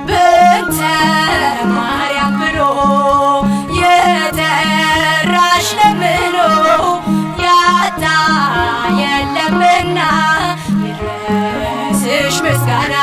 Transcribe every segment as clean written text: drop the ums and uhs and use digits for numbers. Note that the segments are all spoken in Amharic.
በእንተ ማርያም ብሎ የጠራሽ ለምኖ ያጣ የለምና ይድረስሽ ምስጋና።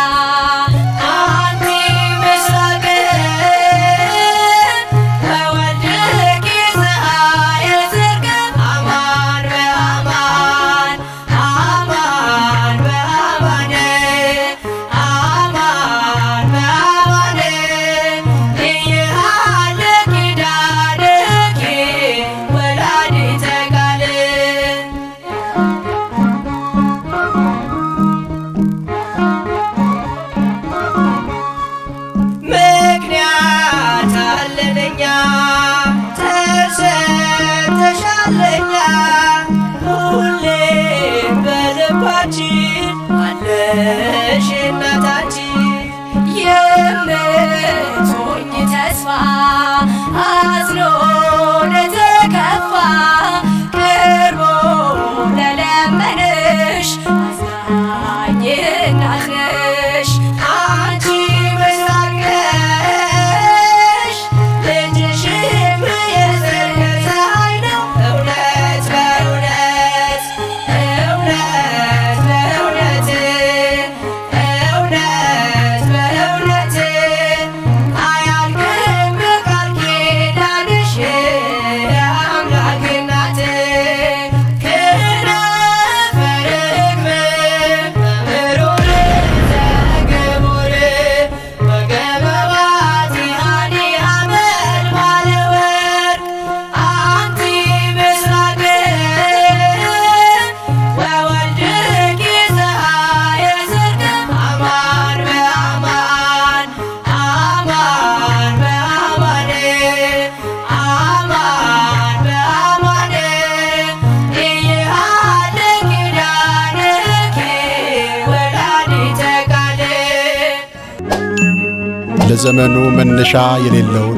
ለዘመኑ መነሻ የሌለውን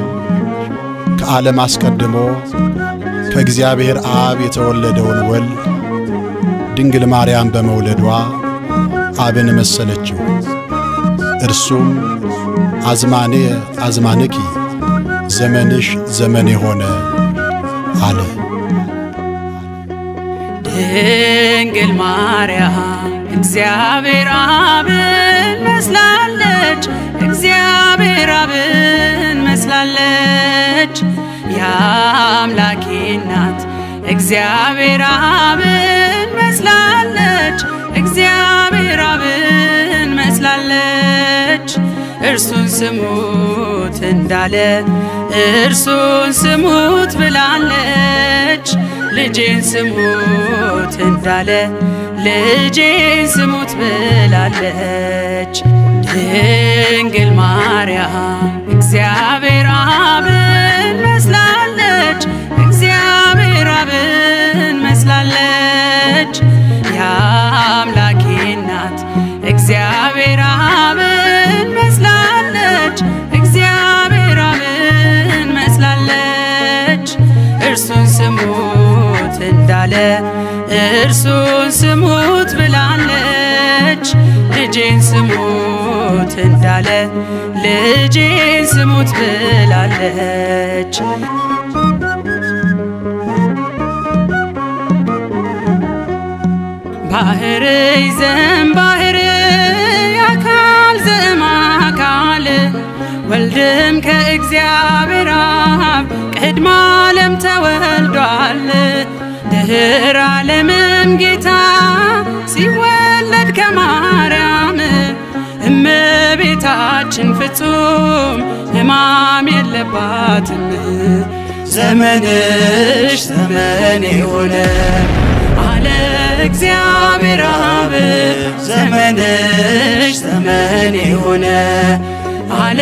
ከዓለም አስቀድሞ ከእግዚአብሔር አብ የተወለደውን ወልድ ድንግል ማርያም በመውለዷ አብን መሰለችው። እርሱም አዝማኔ አዝማንኪ ዘመንሽ ዘመኔ ሆነ አለ። ድንግል ማርያም እግዚአብሔር አብን መስላለች፣ እግዚአብሔር አብን መስላለች። የአምላኬ እናት እግዚአብሔር አብን መስላለች፣ እግዚአብሔር አብን መስላለች። እርሱን ስሙት እንዳለ እርሱን ስሙት ብላለች። ልጄን ስሙት እንዳለ ልጄን ስሙት ብላለች። ድንግል ማርያም እግዚአብሔር አብን መስላለች፣ እግዚአብሔር አብን መስላለች። የአምላኬ እናት እግዚአብሔር አብን መስላለች፣ እግዚአብሔር አብን መስላለች። እርሱን ስሙት እንዳለ እርሱን ስሙት ብላለች። ልጄን ስሙት እንዳለ ልጄን ስሙት ብላለች። ባህር ይዘን ባህር አካል ዘእምአካል ወልድም ከእግዚአብሔር አብ ቅድመ ዓለም ተወልዷል። ድኅረ ዓለምም ጌታ ሲወለድ ከማርያም እመቤታችን ፍጹም ሕማም የለባትም። ዘመንሽ ዘመኔ ሆነ አለ እግዚአብሔር አብ። ዘመንሽ ዘመኔ ሆነ አለ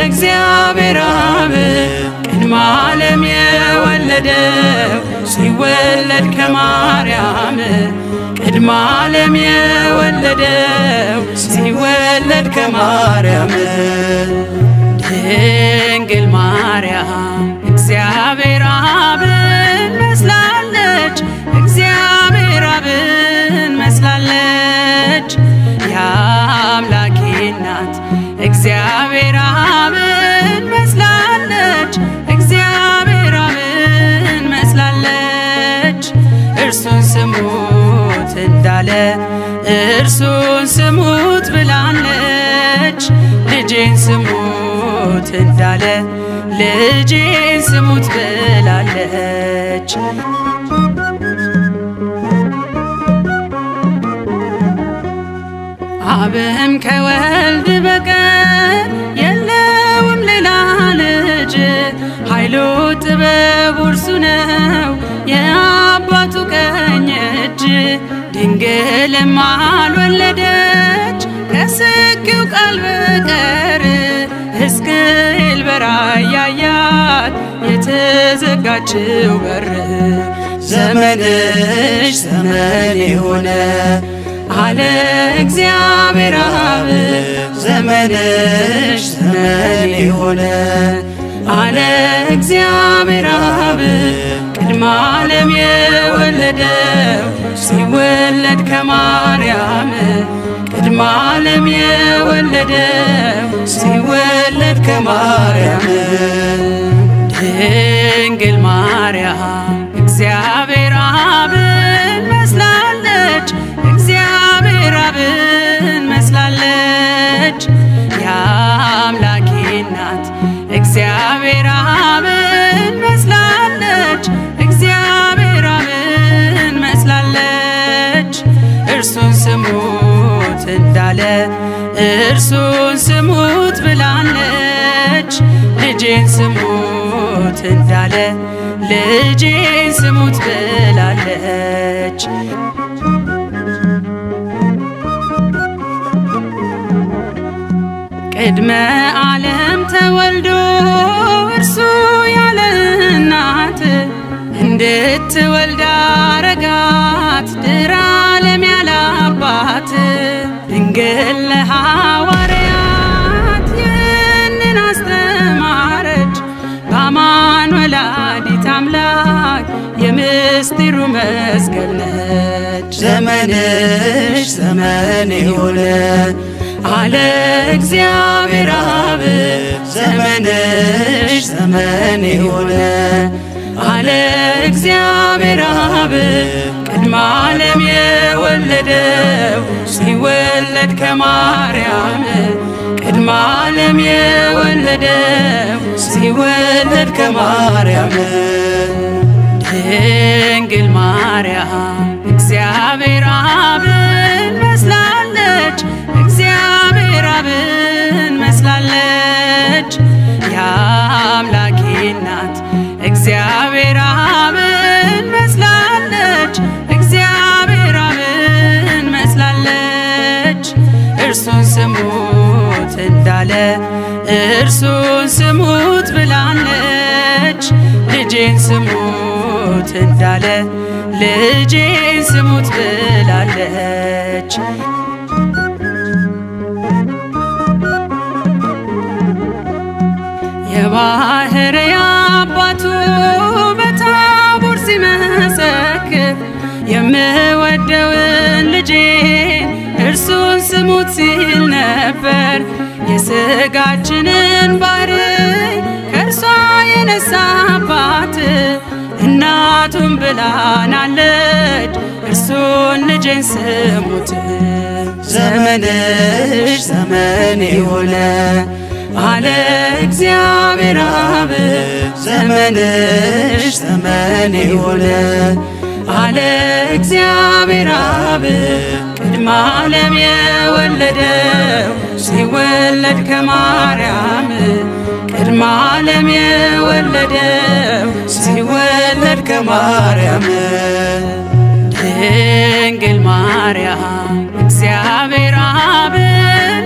እግዚአብሔር አብ። ቅድመ ዓለም የወለደው ሲወለድ ከማርያም ቅድመ ዓለም የወለደው ሲወለድ ከማርያም። ድንግል ማርያም እግዚአብሔር አብን መስላለች፣ እግዚአብሔር አብን መስላለች። የአምላኬ እናት እግዚአብሔር አብን መስላለች፣ እግዚአብሔር አብን መስላለች። እርሱን ስሙት እንዳለ እርሱን ስሙት ብላለች። ልጄን ስሙት እንዳለ ልጄን ስሙት ብላለች። አብም ከወልድ በቀር የለውም ሌላ ልጅ። ኃይሉ ጥበቡ እርሱ ነው የአባቱ ቀኝ እጅ። ድንግልም አልወለደች ከስጊው ቃል በቀር። ሕዝቅኤል በራእይ ያያት የተዘጋችው በር። ዘመንሽ ዘመኔ ሆነ አለ እግዚአብሔር አብ። ዘመንሽ ዘመኔ ሆነ አለ እግዚአብሔር አብ። ቅድመ ዓለም የወለደው ሲወለድ ከማርያም ቅድመ ዓለም የወለደው ሲወለድ ከማርያም። ድንግል ማርያም እግዚአብሔር አብን መስላለች፣ እግዚአብሔር አብን መስላለች። የአምላኬ እናት እግዚአብሔር አብን መስላለች፣ እግዚአብሔር አብን መስላለች። እርሱን ስሙት እንዳለ እርሱን ስሙት ብላለች። ልጄን ስሙት እንዳለ ልጄን ስሙት ብላለች። ቅድመ ዓለም ተወልዶ እርሱ ያለ እናት እንድትወልድ አረጋት ድኅረ ዓለም ያለ አባት። ድንግል ለሐዋርያት ይህንን የምስጢሩ መዝገብ ነች። ዘመንሽ ዘመን የሆነ አለ እግዚአብሔር አብ ዘመንሽ ዘመን የሆነ አለ እግዚአብሔር አብ ቅድመ ዓለም የወለደው ሲወለድ ከማርያም ቅድመ ዓለም የወለደው ሲወለድ ከማርያም ድንግል ማርያም እግዚአብሔር አብን መስላለች እግዚአብሔር አብን መስላለች የአምላኬ እናት እግዚአብሔር አብን መስላለች እግዚአብሔር አብን መስላለች እርሱን ስሙት እንዳለ እርሱን ስሙት ብላለች ልጄን ስሙት እንዳለ ልጄን ስሙት ብላለች የባሕርይ አባቱ በታቦር ሲመሰክር የምወደውን ልጄን እርሱን ስሙት ሲል ነበር የሥጋችንን ባሕርይ ከእርሷ የነሳባት እናቱን ብላናለች እርሱን ልጄን ስሙት ዘመንሽ ዘመን የሆነ አለ እግዚአብሔር አብ ዘመንሽ ዘመን የሆነ አለ እግዚአብሔር አብ ቅድመ ዓለም የወለደው ሲወለድ ከማርያም ቅድመ ዓለም የወለደው ሲወለድ ከማርያም ድንግል ማርያም እግዚአብሔር አብን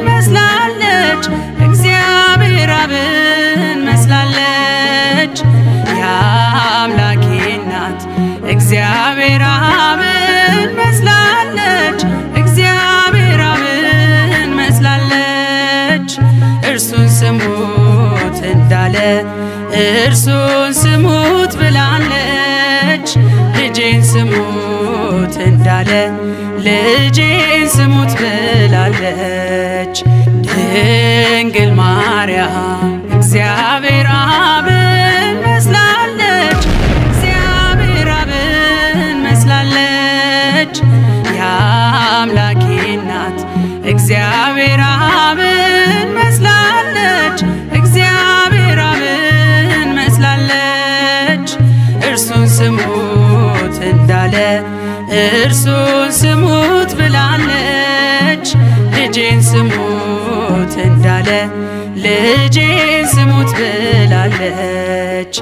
መስላለች እግዚአብሔር አብን መስላለች የአምላኬ እናት እግዚአብሔር አብን መስላለች እግዚአብሔር አብን መስላለች እርሱን ስሙት እንዳለ እርሱን ስሙት ብላለች ልጄን ስሙት እንዳለ ልጄን ስሙት ብላለች ድንግል ማርያም እግዚአብሔር አብን መስላለች እግዚአብሔር አብን መስላለች የአምላኬ እናት እግዚአብሔር አብን መስላለች እግዚአብሔር አብን መስላለች እርሱን ስሙት እንዳለ እርሱን ስሙት ብላለች ልጄን ስሙት እንዳለ ልጄን ስሙት ብላለች